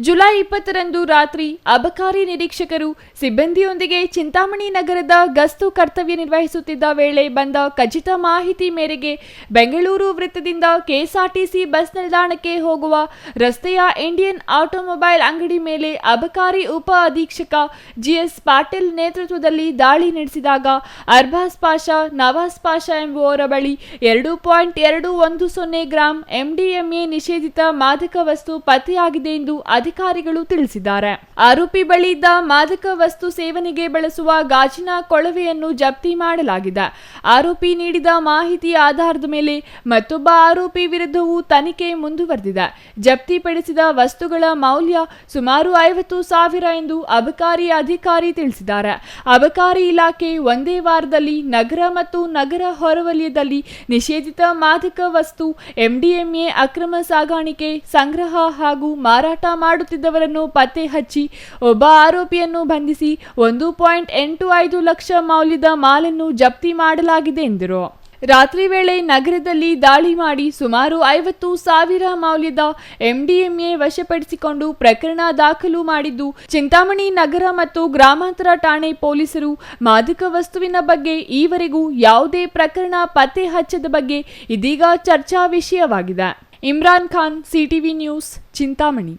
July 20ರಂದು ರಾತ್ರಿ ಅಬಕಾರಿ ನಿರೀಕ್ಷಕರು ಸಿಬ್ಬಂದಿಯೊಂದಿಗೆ ಚಿಂತಾಮಣಿ ನಗರದ ಗಸ್ತು ಕರ್ತವ್ಯ ನಿರ್ವಹಿಸುತ್ತಿದ್ದ ವೇಳೆ ಬಂದ ಖಚಿತ ಮಾಹಿತಿ ಮೇರೆಗೆ ಬೆಂಗಳೂರು ವೃತ್ತದಿಂದ ಕೆಎಸ್ಆರ್ಟಿಸಿ ಬಸ್ ನಿಲ್ದಾಣಕ್ಕೆ ಹೋಗುವ ರಸ್ತೆಯ ಇಂಡಿಯನ್ ಆಟೋಮೊಬೈಲ್ ಅಂಗಡಿ ಮೇಲೆ ಅಬಕಾರಿ ಉಪ ಅಧೀಕ್ಷಕ ಜಿಎಸ್ ಪಾಟೀಲ್ ನೇತೃತ್ವದಲ್ಲಿ ದಾಳಿ ನಡೆಸಿದಾಗ ಅರ್ಬಾಜ್ ಪಾಷಾ, ನವಾಜ್ ಪಾಷಾ ಎಂಬುವವರ ಬಳಿ 2.210 ಗ್ರಾಂ ಎಂಡಿಎಂಎ ನಿಷೇಧಿತ ಮಾದಕ ವಸ್ತು ಪತ್ತೆಯಾಗಿದೆ ಎಂದು ಅಧಿಕಾರಿಗಳು ತಿಳಿಸಿದ್ದಾರೆ. ಆರೋಪಿ ಬಳಿ ಇದ್ದ ಮಾದಕ ವಸ್ತು ಸೇವನೆಗೆ ಬಳಸುವ ಗಾಜಿನ ಕೊಳವೆಯನ್ನು ಜಪ್ತಿ ಮಾಡಲಾಗಿದೆ. ಆರೋಪಿ ನೀಡಿದ ಮಾಹಿತಿಯ ಆಧಾರದ ಮೇಲೆ ಮತ್ತೊಬ್ಬ ಆರೋಪಿ ವಿರುದ್ಧವೂ ತನಿಖೆ ಮುಂದುವರೆದಿದೆ. ಜಪ್ತಿಪಡಿಸಿದ ವಸ್ತುಗಳ ಮೌಲ್ಯ ಸುಮಾರು 50,000 ಎಂದು ಅಬಕಾರಿ ಅಧಿಕಾರಿ ತಿಳಿಸಿದ್ದಾರೆ. ಅಬಕಾರಿ ಇಲಾಖೆ ಒಂದೇ ವಾರದಲ್ಲಿ ನಗರ ಮತ್ತು ನಗರ ಹೊರವಲಯದಲ್ಲಿ ನಿಷೇಧಿತ ಮಾದಕ ವಸ್ತು ಎಂಡಿಎಂಎ ಅಕ್ರಮ ಸಾಗಾಣಿಕೆ, ಸಂಗ್ರಹ ಹಾಗೂ ಮಾರಾಟ ಮಾಡುತ್ತಿದ್ದವರನ್ನು ಪತ್ತೆ ಹಚ್ಚಿ ಒಬ್ಬ ಆರೋಪಿಯನ್ನು ಬಂಧಿಸಿ 1.85 ಲಕ್ಷ ಮೌಲ್ಯದ ಮಾಲನ್ನು ಜಪ್ತಿ ಮಾಡಲಾಗಿದೆ ಎಂದರು. ರಾತ್ರಿ ವೇಳೆ ನಗರದಲ್ಲಿ ದಾಳಿ ಮಾಡಿ ಸುಮಾರು 50,000 ಮೌಲ್ಯದ ಎಂಡಿಎಂಎ ವಶಪಡಿಸಿಕೊಂಡು ಪ್ರಕರಣ ದಾಖಲು ಮಾಡಿದ್ದು, ಚಿಂತಾಮಣಿ ನಗರ ಮತ್ತು ಗ್ರಾಮಾಂತರ ಠಾಣೆ ಪೊಲೀಸರು ಮಾದಕ ವಸ್ತುವಿನ ಬಗ್ಗೆ ಈವರೆಗೂ ಯಾವುದೇ ಪ್ರಕರಣ ಪತ್ತೆ ಹಚ್ಚದ ಬಗ್ಗೆ ಇದೀಗ ಚರ್ಚಾ ವಿಷಯವಾಗಿದೆ. Imran Khan, CTV news, Chintamani.